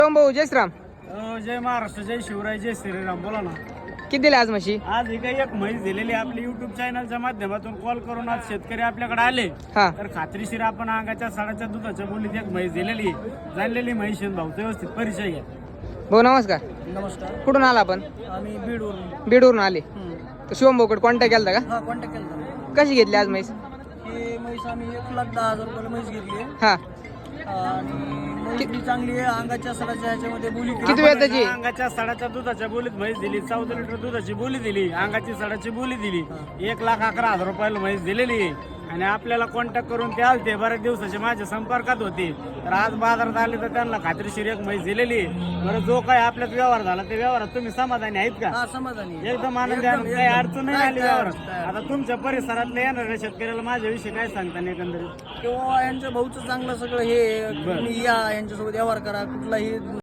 भाऊ जय श्रीराम. जय महाराष्ट्र, जय शिवराय, जय श्रीराम. बोला ना. किती दिले आज म्हशी? आज ही काही एक म्हैस दिलेली आपली युट्यूब चॅनलच्या माध्यमातून कॉल करून आज शेतकरी आपल्याकडे आले हा तर खात्रीशीर आपण अंगाच्या साडाच्या दुधाच्या बोलीत एक म्हैस दिलेली जाणलेली म्हैस आहे. भाऊ व्यवस्थित परिचय घ्या. भाऊ नमस्कार. नमस्कार. कुठून आला आपण? आम्ही बीडवरून. बीडवरून आले. तर शिवम भाऊकडे कॉन्टॅक्ट केला का? हा, कॉन्टॅक्ट केला. कशी घेतली आज म्हैस? ही म्हैस आम्ही 1,10,000 रुपयाला म्हैस घेतली हा आणि म्हैस बी चांगली आहे. अंगाच्या सडाच्या ह्याच्यामध्ये बोली किती वेळ त्याची? अंगाच्या सडाच्या दुधाच्या बोलीत म्हैस दिली. 14 लिटर दुधाची बोली दिली. अंगाची सडाची बोली दिली. 1,11,000 रुपयाला म्हैस दिलेली आहे. आणि आपल्याला कॉन्टॅक्ट करून ते आलते बऱ्याच दिवसाचे माझ्या संपर्कात होते. तर आज बाजारात आले तर त्यांना खात्रीशीर एक म्हैस दिलेली आहे. बरं, जो काय आपल्यात व्यवहार झाला ते व्यवहारात तुम्ही समाधानी आहेत का? समाधानी एकदम आनंदी आहे. काही अडचण नाही आली व्यवहारात. आता तुमच्या परिसरातल्या येणाऱ्या शेतकऱ्याला माझ्याविषयी काय सांगता नाही एकंदरीत? किंवा यांच्या भाऊचं चांगलं सगळं हे तुम्ही या यांच्यासोबत व्यवहार करा कुठलाही